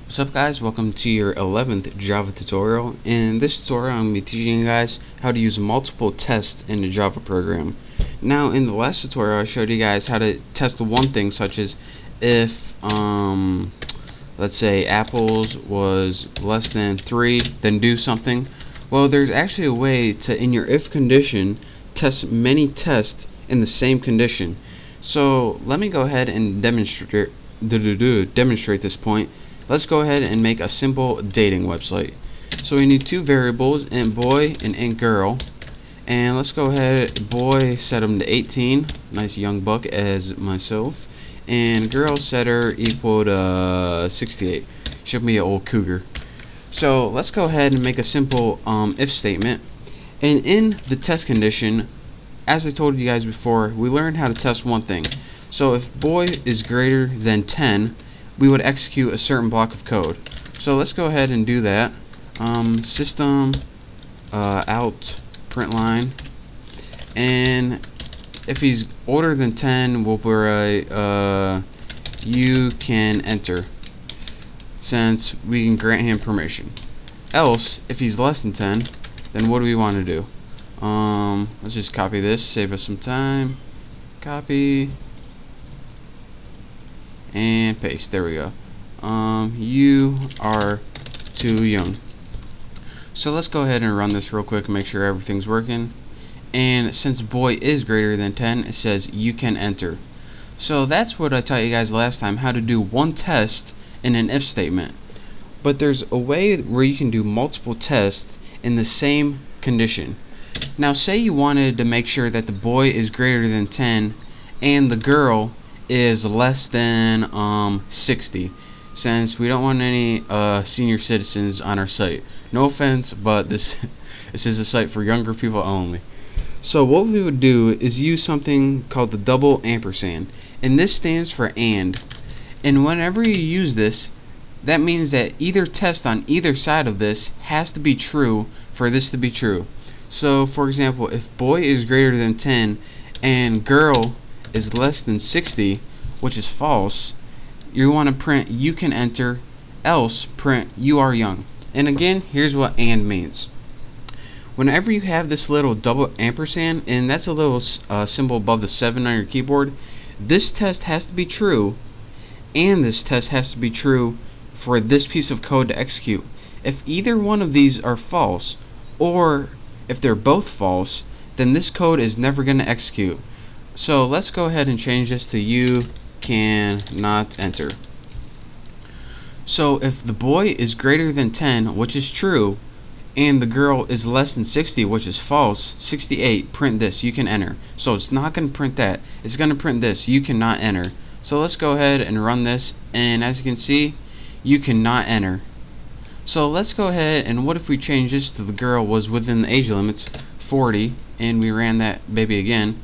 What's up guys, welcome to your 11th Java tutorial. In this tutorial I'm going to be teaching you guys how to use multiple tests in a Java program. Now in the last tutorial I showed you guys how to test one thing, such as if let's say apples was less than 3, then do something. Well, there's actually a way to, in your if condition, test many tests in the same condition. So let me go ahead and demonstrate this point. Let's go ahead and make a simple dating website. So we need two variables, int boy and int girl. And let's go ahead, boy set him to 18, nice young buck as myself. And girl set her equal to 68, should be an old cougar. So let's go ahead and make a simple if statement. And in the test condition, as I told you guys before, we learned how to test one thing. So if boy is greater than 10, we would execute a certain block of code. So let's go ahead and do that. System out println, and if he's older than 10, we'll write you can enter, since we can grant him permission. Else, if he's less than 10, then what do we want to do? Let's just copy this, save us some time. Copy and paste. There we go. You are too young. So let's go ahead and run this real quick and make sure everything's working. And since boy is greater than 10, it says you can enter. So that's what I taught you guys last time, how to do one test in an if statement. But there's a way where you can do multiple tests in the same condition. Now say you wanted to make sure that the boy is greater than 10 and the girl is less than 60, since we don't want any senior citizens on our site. No offense, but this is a site for younger people only. So what we would do is use something called the double ampersand, and this stands for and whenever you use this, that means that either test on either side of this has to be true for this to be true. So for example, if boy is greater than 10 and girl is less than 60, which is false, you want to print you can enter, else print you are young. And again, here's what and means. Whenever you have this little double ampersand, and that's a little symbol above the 7 on your keyboard, this test has to be true, and this test has to be true for this piece of code to execute. If either one of these are false, or if they're both false, then this code is never going to execute. So let's go ahead and change this to you cannot enter. So if the boy is greater than 10, which is true, and the girl is less than 60, which is false, 68, print this, you can enter. So it's not going to print that, it's going to print this, you cannot enter. So let's go ahead and run this, and as you can see, you cannot enter. So let's go ahead, and what if we change this to the girl was within the age limits, 40, and we ran that baby again.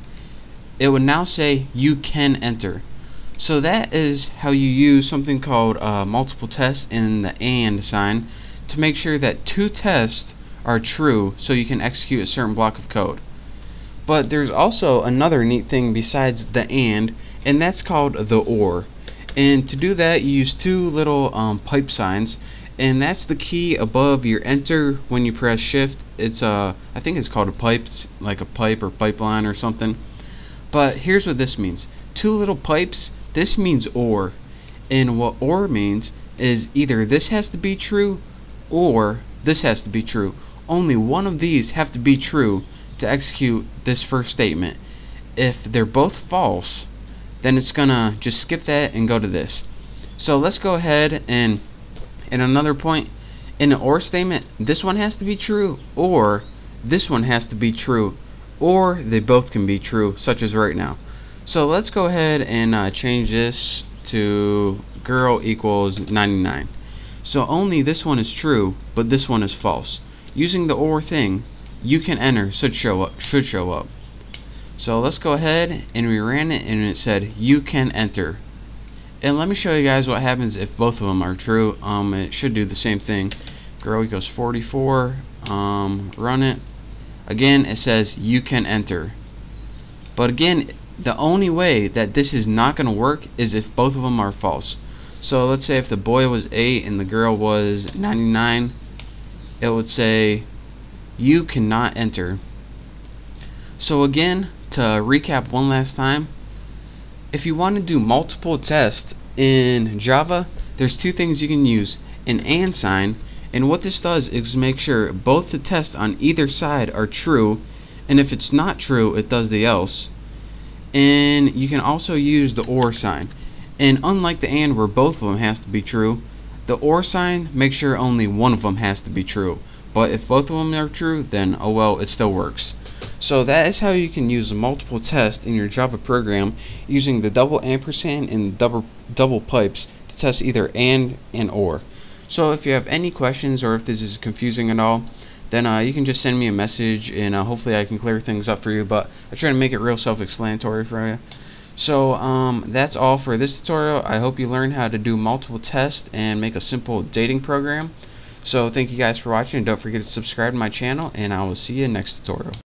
It would now say you can enter. So that is how you use something called multiple tests in the and sign to make sure that two tests are true so you can execute a certain block of code. But there's also another neat thing besides the and that's called the or. And to do that, you use two little pipe signs, and that's the key above your enter when you press shift. It's I think it's called a pipe, it's like a pipe or pipeline or something. But here's what this means. Two little pipes, this means or. And what or means is either this has to be true or this has to be true. Only one of these have to be true to execute this first statement. If they're both false, then it's gonna just skip that and go to this. So let's go ahead and in another point, in an or statement, this one has to be true or this one has to be true, or they both can be true, such as right now. So let's go ahead and change this to girl equals 99. So only this one is true, but this one is false. Using the or thing, you can enter should show up. So let's go ahead and we ran it, and it said you can enter. And let me show you guys what happens if both of them are true. It should do the same thing. Girl equals 44. Run it. Again, it says you can enter. But again, the only way that this is not going to work is if both of them are false. So let's say if the boy was 8 and the girl was 99, it would say you cannot enter. So again, to recap one last time, if you want to do multiple tests in Java, there's two things you can use: an and sign, and what this does is make sure both the tests on either side are true, and if it's not true, it does the else. And you can also use the or sign. And unlike the and where both of them has to be true, the or sign makes sure only one of them has to be true. But if both of them are true, then oh well, it still works. So that is how you can use multiple tests in your Java program using the double ampersand and double pipes to test either and or. So if you have any questions or if this is confusing at all, then you can just send me a message, and hopefully I can clear things up for you. But I try to make it real self-explanatory for you. So that's all for this tutorial. I hope you learned how to do multiple tests and make a simple dating program. So thank you guys for watching. Don't forget to subscribe to my channel, and I will see you next tutorial.